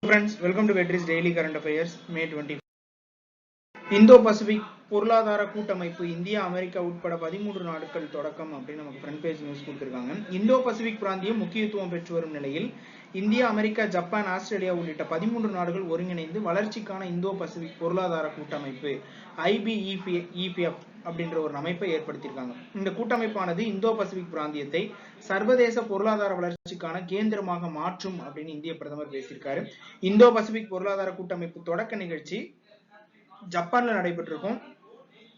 Friends, welcome to Vetrii's Daily Current Affairs, May 24. Indo-Pacific பொருளாதார கூட்டமைப்பு India America உட்பட 13 நாடுகள் தொடக்கம் அப்படின்னு நமக்கு ஃப்ரண்ட் பேஜ் நியூஸ் கொடுத்திருக்காங்க. இந்தோ-பசிபிக் பிராந்தியம் முக்கியத்துவம் பெற்று வரும் நிலையில் இந்தியா, அமெரிக்கா, ஜப்பான், ஆஸ்திரேலியா உள்ளிட்ட 13 நாடுகள் ஒருங்கிணைந்து வளர்ச்சிக்கான இந்தோ-பசிபிக் பொருளாதார கூட்டமைப்பு IBEF அப்படின்ற ஒரு அமைப்பை ஏற்படுத்தியிருக்காங்க. இந்த கூட்டமைப்பானது இந்தோ-பசிபிக் பிராந்தியத்தை சர்வதேச பொருளாதார வளர்ச்சிக்கான கேந்திரமாக மாற்றும் அப்படின்னு இந்திய பிரதமர் பேசியிருக்காரு. இந்தோ-பசிபிக் பொருளாதார கூட்டமைப்பு தொடக்க நிகழ்ச்சி ஜப்பான்ல நடைபெற்றிருக்கும்.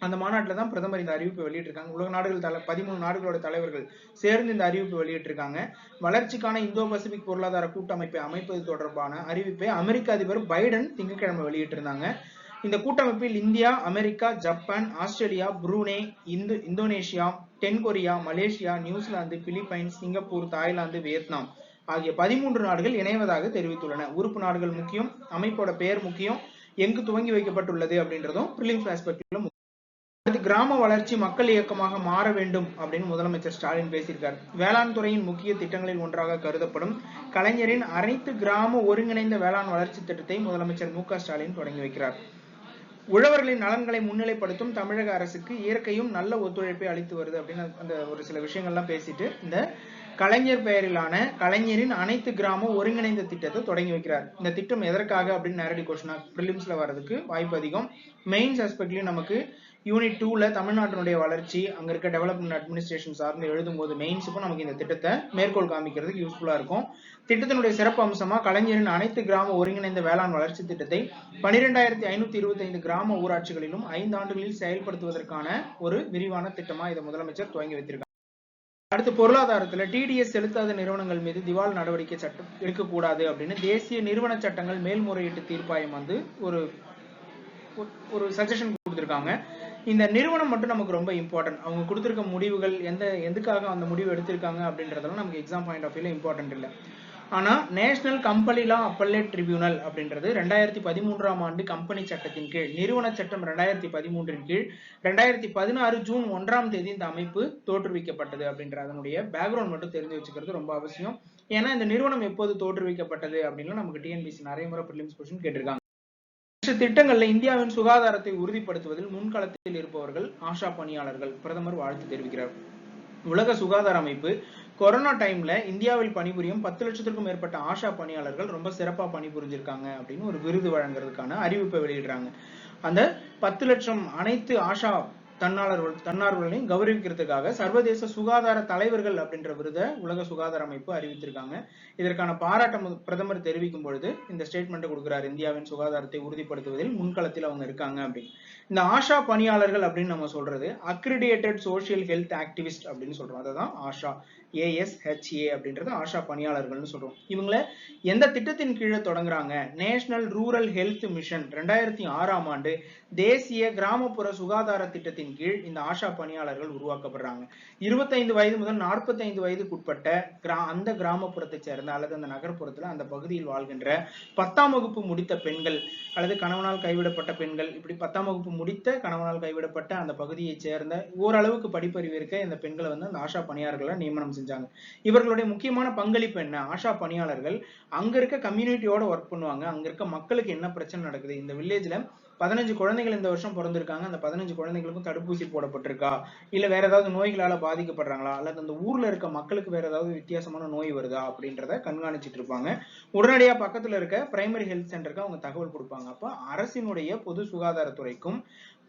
அந்த மாநாட்டில் தான் பிரதமர் இந்த அறிவிப்பை வெளியிட்டிருக்காங்க. உலக நாடுகள் 13 நாடுகளோட தலைவர்கள் சேர்ந்து இந்த அறிவிப்பை வெளியிட்டிருக்காங்க. வளர்ச்சிக்கான இந்தோ பசிபிக் பொருளாதார கூட்டமைப்பை அமைப்பது தொடர்பான அறிவிப்பை அமெரிக்க அதிபர் பைடன் திங்கட்கிழமை வெளியிட்டிருந்தாங்க. இந்த கூட்டமைப்பில் India, America, Japan, Australia, Brunei, Indonesia, தென்கொரியா, Malaysia, New Zealand, Philippines, Singapore, Thailand, Vietnam ஆகிய 13 நாடுகள் இணைவதாக தெரிவித்துள்ளன. உறுப்பு நாடுகள் முக்கியம், அமைப்போட பெயர் முக்கியம், எங்கு துவங்கி வைக்கப்பட்டுள்ளது அப்படின்றதும் பிரிலிம்ஸ் ஆஸ்பெக்ட்ல. அடுத்து, கிராம வளர்ச்சி மக்கள் இயக்கமாக மாற வேண்டும் அப்படின்னு முதலமைச்சர் ஸ்டாலின் பேசியிருக்கார். வேளாண் துறையின் முக்கிய திட்டங்களில் ஒன்றாக கருதப்படும் கலைஞரின் அனைத்து கிராம ஒருங்கிணைந்த வேளாண் வளர்ச்சி திட்டத்தை முதலமைச்சர் மு.க. ஸ்டாலின் தொடங்கி வைக்கிறார். உழவர்களின் நலன்களை முன்னிலைப்படுத்தும் தமிழக அரசுக்கு இயற்கையும் நல்ல ஒத்துழைப்பை அளித்து வருது அப்படின்னு அந்த ஒரு சில விஷயங்கள்லாம் பேசிட்டு இந்த கலைஞர் பெயரிலான கலைஞரின் அனைத்து கிராம ஒருங்கிணைந்த திட்டத்தை தொடங்கி வைக்கிறார். இந்த திட்டம் எதற்காக அப்படின்னு நேரடி கொஸ்டினா பிரிலிம்ஸ்ல வர்றதுக்கு வாய்ப்பு அதிகம். மெயின்ஸ் ஆஸ்பெக்ட்லயும் நமக்கு யூனிட் 2ல தமிழ்நாட்டினுடைய வளர்ச்சி, அங்க இருக்க டெவலப்மெண்ட் அட்மினிஸ்ட்ரேஷன் சார்ந்து எழுதும் போது மெயின்ஸுக்கும் நமக்கு இந்த திட்டத்தை மேற்கோள் காமிக்கிறதுக்கு யூஸ்ஃபுல்லா இருக்கும். திட்டத்தினுடைய சிறப்பு அம்சமா கலைஞரின் அனைத்து கிராம ஒருங்கிணைந்த வேளாண் வளர்ச்சி திட்டத்தை 12,525 கிராம ஊராட்சிகளிலும் 5 ஆண்டுகளில் செயல்படுத்துவதற்கான ஒரு விரிவான திட்டமா இதை முதலமைச்சர் துவங்கி வைத்திருக்காங்க. அடுத்து, பொருளாதாரத்துல டிடிஎஸ் செலுத்தாத நிறுவனங்கள் மீது திவால் நடவடிக்கை சட்டம் எடுக்கக்கூடாது அப்படின்னு தேசிய நிறுவன சட்டங்கள் மேல்முறையீட்டு தீர்ப்பாயம் ஒரு சஜஷன் கொடுத்திருக்காங்க. இந்த நிறுவனம் மட்டும் நமக்கு ரொம்ப இம்பார்ட்டன்ட். அவங்க கொடுத்திருக்க முடிவுகள் எதுக்காக அந்த முடிவு எடுத்திருக்காங்க அப்படின்றதெல்லாம் நமக்கு எக்ஸாம் பாயிண்ட் ஆஃப் வியூல இம்பார்ட்டன்ட் இல்லை. ஆனா நேஷனல் கம்பெனி லா அப்பல்லேட் ட்ரிபியூனல் அப்படின்றது 2013ஆம் ஆண்டு கம்பெனி சட்டத்தின் கீழ், நிறுவன சட்டம் 2013 கீழ் 2016 ஜூன் 1ஆம் தேதி இந்த அமைப்பு தோற்றுவிக்கப்பட்டது அப்படின்ற அதனுடைய பேக்ரவுண்ட் மட்டும் தெரிஞ்சு வச்சுக்கிறது ரொம்ப அவசியம். ஏன்னா இந்த நிறுவனம் எப்போது தோற்றுவிக்கப்பட்டது அப்படின்னு நமக்கு டிஎன்பிஎஸ்சி நிறைய முறை பிரிலிம்ஸ் கொஸ்டின் கேட்டிருக்காங்க. திட்டங்கள்ல இந்தியாவின் சுகாதாரத்தை உறுதிப்படுத்துவதில் முன்களத்தில் இருப்பவர்கள் ஆஷா பணியாளர்கள். பிரதமர் வாழ்த்து தெரிவிக்கிறார். உலக சுகாதார அமைப்பு கொரோனா டைம்ல இந்தியாவில் பணிபுரியும் 10 லட்சத்திற்கும் மேற்பட்ட ஆஷா பணியாளர்கள் ரொம்ப சிறப்பா பணிபுரிஞ்சிருக்காங்க அப்படின்னு ஒரு விருது வழங்குறதுக்கான அறிவிப்பை வெளியிடுறாங்க. அந்த 10 லட்சம் அனைத்து ஆஷா தன்னார்வர்களையும் கௌரவிக்கிறதுக்காக சர்வதேச சுகாதார தலைவர்கள் அப்படின்ற விருதை உலக சுகாதார அமைப்பு அறிவித்திருக்காங்க. இதற்கான பாராட்டம் பிரதமர் தெரிவிக்கும் பொழுது இந்த ஸ்டேட்மெண்ட் கொடுக்கிறார். இந்தியாவின் சுகாதாரத்தை உறுதிப்படுத்துவதில் முன்களத்தில் அவங்க இருக்காங்க அப்படின்னு. இந்த ஆஷா பணியாளர்கள் அப்படின்னு நம்ம சொல்றது அக்ரிடியேட்டட் சோசியல் ஹெல்த் ஆக்டிவிஸ்ட் அப்படின்னு சொல்றோம். அதுதான் ஆஷா, ASHA அப்படின்றது ஆஷா பணியாளர்கள்னு சொல்றோம். இவங்கள எந்த திட்டத்தின் கீழே தொடங்குறாங்க? நேஷனல் ரூரல் ஹெல்த் மிஷன் 2006ஆம் ஆண்டு தேசிய கிராமப்புற சுகாதார திட்டத்தின் கீழ் இந்த ஆஷா பணியாளர்கள் உருவாக்கப்படுறாங்க. 25 வயது முதல் 45 வயதுக்குட்பட்ட அந்த கிராமப்புறத்தை சேர்ந்த அல்லது அந்த நகர்ப்புறத்துல அந்த பகுதியில் வாழ்கின்ற 10ஆம் வகுப்பு முடித்த பெண்கள் அல்லது கணவனால் கைவிடப்பட்ட பெண்கள், இப்படி 10ஆம் வகுப்பு முடித்த கணவனால் கைவிடப்பட்ட அந்த பகுதியை சேர்ந்த ஓரளவுக்கு படிப்பறிவு இருக்க இந்த பெண்களை அந்த ஆஷா பணியாளர்களை நியமனம் செஞ்சாங்க. இவர்களுடைய முக்கியமான பங்களிப்பு என்ன? ஆஷா பணியாளர்கள் அங்க இருக்க கம்யூனிட்டியோட ஒர்க் பண்ணுவாங்க. அங்க இருக்க மக்களுக்கு என்ன பிரச்சனை நடக்குது, இந்த வில்லேஜ்ல 15 குழந்தைகள் இந்த வருஷம் பிறந்திருக்காங்க, அந்த 15 குழந்தைகளுக்கும் தடுப்பூசி போடப்பட்டிருக்கா, இல்ல வேற ஏதாவது நோய்களால பாதிக்கப்படுறாங்களா, அல்லது அந்த ஊர்ல இருக்க மக்களுக்கு வேற ஏதாவது வித்தியாசமான நோய் வருதா அப்படின்றத கண்காணிச்சிட்டு இருப்பாங்க. உடனடியா பக்கத்துல இருக்க பிரைமரி ஹெல்த் சென்டருக்கு அவங்க தகவல் கொடுப்பாங்க. அப்ப அரசினுடைய பொது சுகாதாரத்துறைக்கும்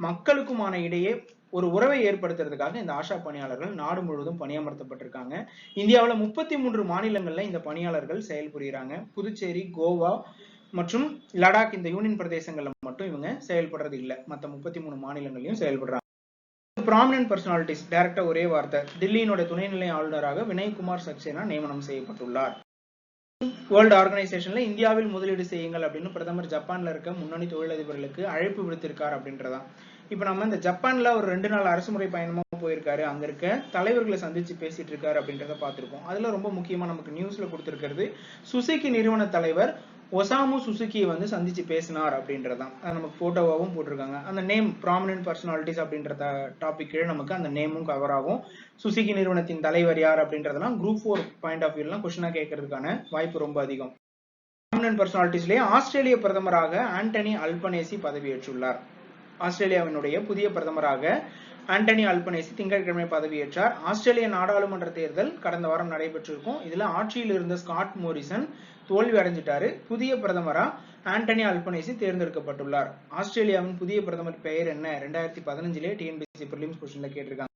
மக்களுக்குமான இடையே ஒரு உறவை ஏற்படுத்துறதுக்காக இந்த ஆஷா பணியாளர்கள் நாடு முழுவதும் பணியமர்த்தப்பட்டிருக்காங்க. இந்தியாவுல 33 மாநிலங்கள்ல இந்த பணியாளர்கள் செயல்புரியுறாங்க. புதுச்சேரி, கோவா மற்றும் லடாக் இந்த யூனியன் பிரதேசங்கள்ல மட்டும் இவங்க செயல்படுறது இல்லை. மற்ற 33 மாநிலங்களையும் செயல்படுறாங்க. ப்ராமினன்ட் பர்சனாலிட்டிஸ் டைரக்டா ஒரே வார்த்தை, தில்லியினுடைய துணைநிலை ஆளுநராக வினய்குமார் சக்சேனா நியமனம் செய்யப்பட்டுள்ளார். வேர்ல்டு ஆர்கனைசேஷன்ல இந்தியாவில் முதலீடு செய்யுங்கள் அப்படின்னு பிரதமர் ஜப்பான்ல இருக்க முன்னணி தொழிலதிபர்களுக்கு அழைப்பு விடுத்திருக்கார் அப்படின்றதான். இப்ப நம்ம இந்த ஜப்பான்ல ஒரு 2 நாள் அரசுமுறை பயணமா போயிருக்காரு. அங்க இருக்க தலைவர்களை சந்திச்சு பேசிட்டு இருக்காரு அப்படின்றத பார்த்திருப்போம். அதுல ரொம்ப முக்கியமா நமக்கு நியூஸ்ல கொடுத்திருக்கிறது சுசுகி நிறுவன தலைவர் ஒசாமு சுசுகியை சந்திச்சு பேசினார் அப்படின்றதான். நமக்கு போட்டோவாகவும் போட்டிருக்காங்க. அந்த நேம் ப்ராமினன்ட் பர்சனாலிட்டிஸ் அப்படின்ற டாபிக் கீழே நமக்கு அந்த நேமும் கவர் ஆகும். சுசுகி நிறுவனத்தின் தலைவர் யார் அப்படின்றதெல்லாம் குரூப் 4 பாயிண்ட் ஆஃப் வியூலாம் கொஸ்டினா கேட்கறதுக்கான வாய்ப்பு ரொம்ப அதிகம். ப்ராமினன்ட் பர்சனாலிட்டிஸ்லேயே ஆஸ்திரேலிய பிரதமராக ஆண்டனி அல்பனேசி பதவியேற்றுள்ளார். ஆஸ்திரேலியாவினுடைய புதிய பிரதமராக ஆண்டனி அல்பனேசி திங்கட்கிழமை பதவியேற்றார். ஆஸ்திரேலிய நாடாளுமன்ற தேர்தல் கடந்த வாரம் நடைபெற்றிருக்கும். இதுல ஆட்சியில் இருந்த ஸ்காட் மோரிசன் தோல்வி அடைஞ்சிட்டாரு. புதிய பிரதமரா ஆண்டனி அல்பனேசி தேர்ந்தெடுக்கப்பட்டுள்ளார். ஆஸ்திரேலியாவின் புதிய பிரதமர் பெயர் என்ன? 2015 TNPSC பிரிலிம்ஸ் கொஸ்டின்ல கேட்டிருக்காங்க.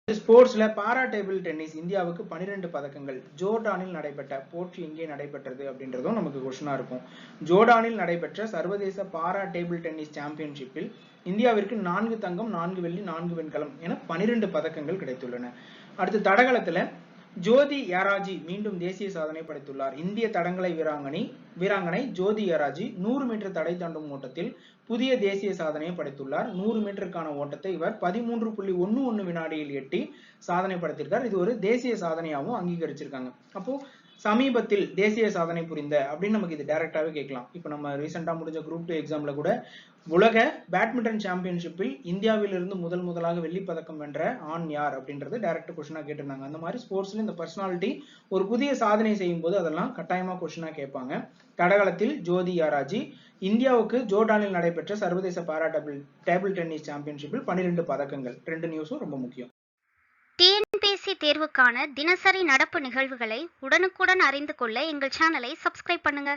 ஸ்போர்ட்ஸ்ல பாரா டேபிள் டென்னிஸ் இந்தியாவுக்கு 12 பதக்கங்கள். ஜோர்டானில் நடைபெற்ற போட்டி எங்கே நடைபெற்றது அப்படின்றதும் நமக்கு கொஸ்டினா இருக்கும். ஜோர்டானில் நடைபெற்ற சர்வதேச பாரா டேபிள் டென்னிஸ் சாம்பியன்ஷிப்பில் இந்தியாவிற்கு 4 தங்கம் 4 வெள்ளி 4 வெண்கலம் என 12 பதக்கங்கள் கிடைத்துள்ளன. அடுத்து தடகளத்துல ஜோதி யாராஜி மீண்டும் தேசிய சாதனை படைத்துள்ளார். இந்திய தடகள வீராங்கனை ஜோதி யாராஜி 100 மீட்டர் தடை தாண்டும் ஓட்டத்தில் புதிய தேசிய சாதனையை படைத்துள்ளார். 100 மீட்டருக்கான ஓட்டத்தை இவர் 13.11 வினாடியில் எட்டி சாதனை படைத்திருக்கார். இது ஒரு தேசிய சாதனையாகவும் அங்கீகரிச்சிருக்காங்க. அப்போ சமீபத்தில் தேசிய சாதனை புரிந்த அப்படின்னு நமக்கு இது டைரக்டாவே கேட்கலாம். இப்போ நம்ம ரீசெண்டா முடிஞ்ச குரூப் 2 எக்ஸாம்ல கூட உலக பேட்மிண்டன் சாம்பியன்ஷிப்பில் இந்தியாவிலிருந்து முதலாக வெள்ளி பதக்கம் வென்ற ஆண் யார் அப்படின்றது டைரக்ட் கொஸ்டினா கேட்டிருந்தாங்க. அந்த மாதிரி ஸ்போர்ட்ஸ்ல இந்த பர்சனாலிட்டி ஒரு புதிய சாதனை செய்யும் போது அதெல்லாம் கட்டாயமா கொஸ்டினா கேட்பாங்க. தடகளத்தில் ஜோதி யாராஜி இந்தியாவுக்கு ஜோர்டானில் நடைபெற்ற சர்வதேச பாரா டேபிள் டென்னிஸ் சாம்பியன்ஷிப்பில் 12 பதக்கங்கள். 2 நியூஸும் ரொம்ப முக்கியம். டிஎன்பிஎஸ்சி தேர்வுக்கான தினசரி நடப்பு நிகழ்வுகளை உடனுக்குடன் அறிந்து கொள்ள எங்கள் சேனலை சப்ஸ்கிரைப் பண்ணுங்க.